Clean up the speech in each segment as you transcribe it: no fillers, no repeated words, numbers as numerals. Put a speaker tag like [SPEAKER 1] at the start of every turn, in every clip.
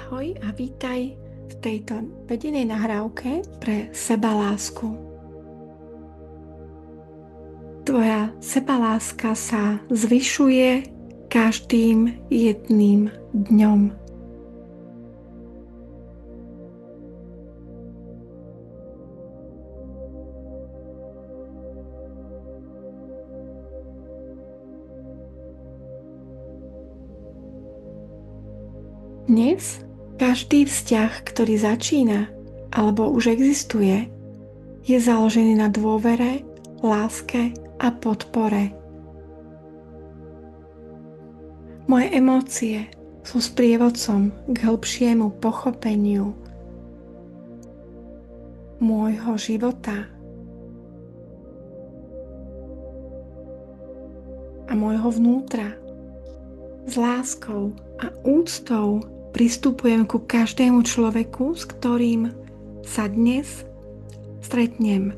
[SPEAKER 1] Ahoj a vítaj v tejto vedenej nahrávke pre sebalásku. Tvoja sebaláska sa zvyšuje každým jedným dňom. Dnes každý vzťah, ktorý začína alebo už existuje, je založený na dôvere, láske a podpore. Moje emócie sú sprievodcom k hĺbšiemu pochopeniu môjho života a môjho vnútra. S láskou a úctou pristupujem ku každému človeku, s ktorým sa dnes stretnem.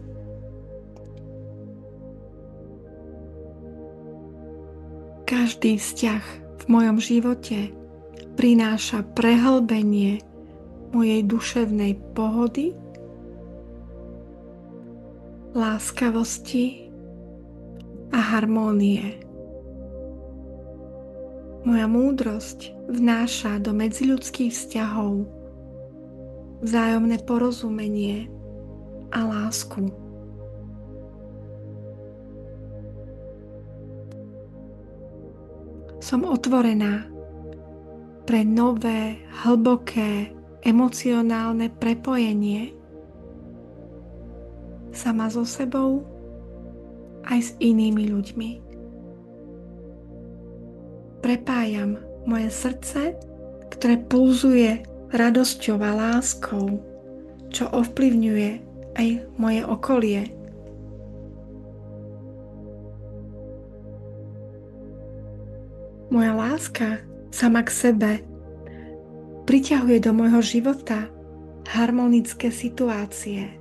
[SPEAKER 1] Každý vzťah v mojom živote prináša prehlbenie mojej duševnej pohody, láskavosti a harmónie. Moja múdrosť vnáša do medziľudských vzťahov vzájomné porozumenie a lásku. Som otvorená pre nové, hlboké, emocionálne prepojenie sama so sebou aj s inými ľuďmi. Prepájam moje srdce, ktoré pulzuje radosťou a láskou, čo ovplyvňuje aj moje okolie. Moja láska sama k sebe priťahuje do môjho života harmonické situácie.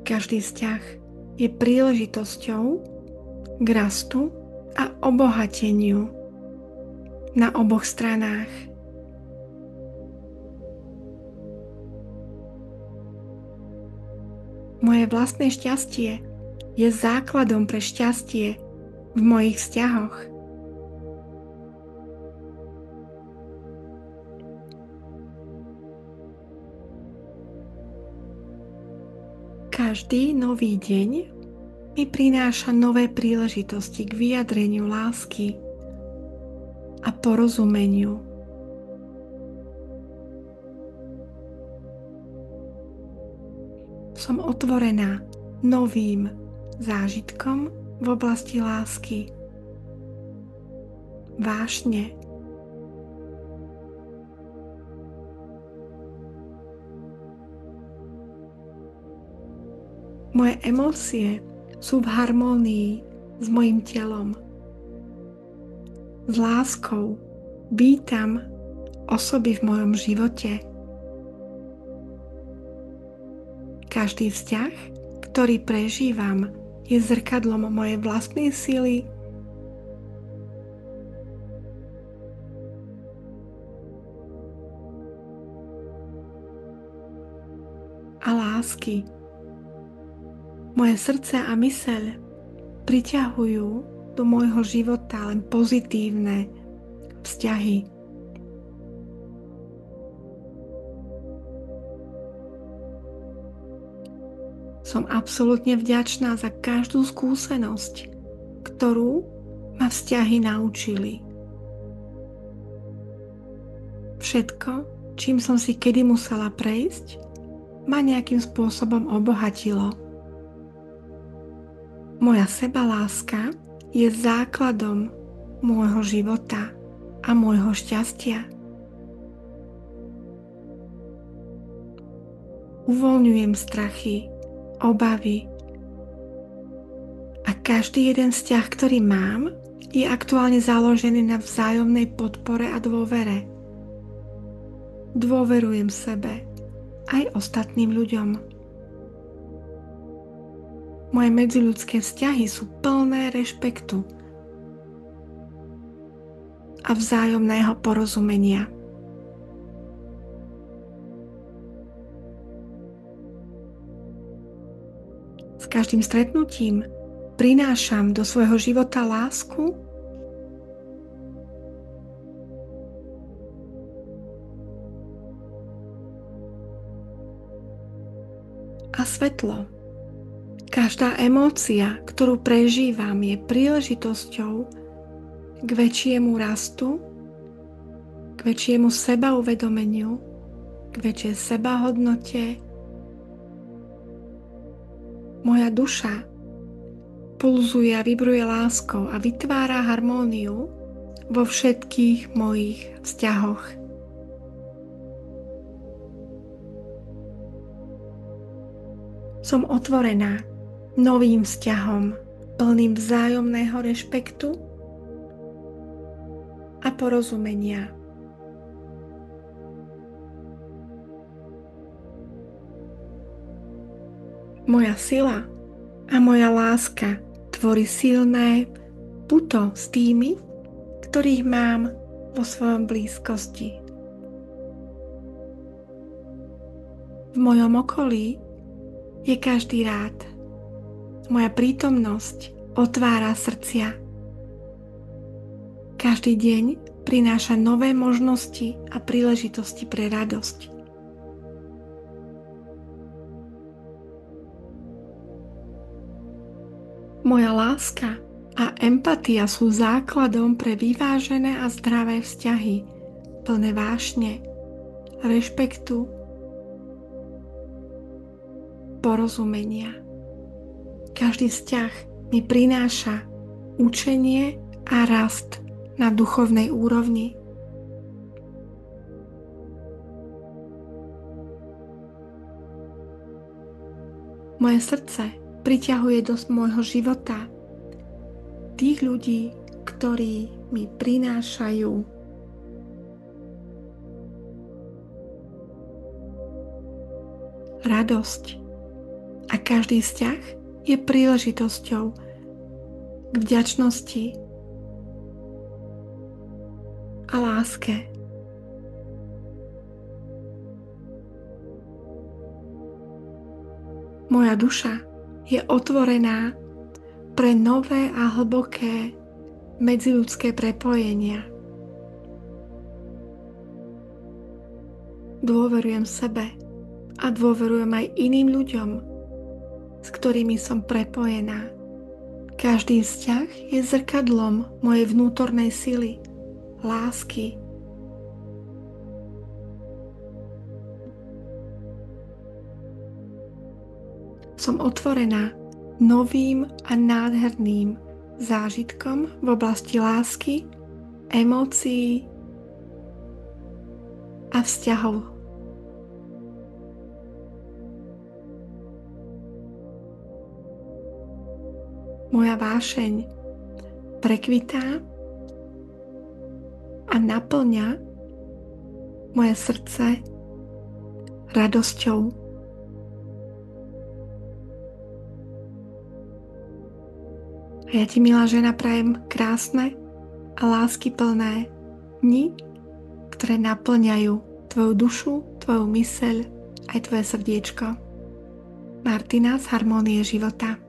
[SPEAKER 1] Každý vzťah je príležitosťou k rastu a obohateniu na oboch stranách. Moje vlastné šťastie je základom pre šťastie v mojich vzťahoch. Každý nový deň mi prináša nové príležitosti k vyjadreniu lásky a porozumeniu. Som otvorená novým zážitkom v oblasti lásky, vášne. Moje emócie sú v harmónii s mojím telom. S láskou vítam osoby v mojom živote. Každý vzťah, ktorý prežívam, je zrkadlom mojej vlastnej sily a lásky. Moje srdce a myseľ priťahujú do môjho života len pozitívne vzťahy. Som absolútne vďačná za každú skúsenosť, ktorú ma vzťahy naučili. Všetko, čím som si kedy musela prejsť, ma nejakým spôsobom obohatilo. Moja sebaláska je základom môjho života a môjho šťastia. Uvoľňujem strachy, obavy a každý jeden vzťah, ktorý mám, je aktuálne založený na vzájomnej podpore a dôvere. Dôverujem sebe aj ostatným ľuďom. Moje medziľudské vzťahy sú plné rešpektu a vzájomného porozumenia. S každým stretnutím prinášam do svojho života lásku a svetlo. Každá emócia, ktorú prežívam, je príležitosťou k väčšiemu rastu, k väčšiemu sebauvedomeniu, k väčšej sebahodnote. Moja duša pulzuje a vibruje láskou a vytvára harmóniu vo všetkých mojich vzťahoch. Som otvorená novým vzťahom, plným vzájomného rešpektu a porozumenia. Moja sila a moja láska tvorí silné puto s tými, ktorých mám vo svojom blízkosti. V mojom okolí je každý rád. Moja prítomnosť otvára srdcia. Každý deň prináša nové možnosti a príležitosti pre radosť. Moja láska a empatia sú základom pre vyvážené a zdravé vzťahy, plné vášne, rešpektu, porozumenia. Každý vzťah mi prináša učenie a rast na duchovnej úrovni. Moje srdce priťahuje do môjho života tých ľudí, ktorí mi prinášajú radosť. A každý vzťah je príležitosťou k vďačnosti a láske. Moja duša je otvorená pre nové a hlboké medziľudské prepojenia. Dôverujem sebe a dôverujem aj iným ľuďom, s ktorými som prepojená. Každý vzťah je zrkadlom mojej vnútornej sily, lásky. Som otvorená novým a nádherným zážitkom v oblasti lásky, emócií a vzťahov. Moja vášeň prekvitá a naplňa moje srdce radosťou. A ja ti, milá žena, prajem krásne a láskyplné dni, ktoré naplňajú tvoju dušu, tvoju myseľ aj tvoje srdiečko. Martina z Harmónie života.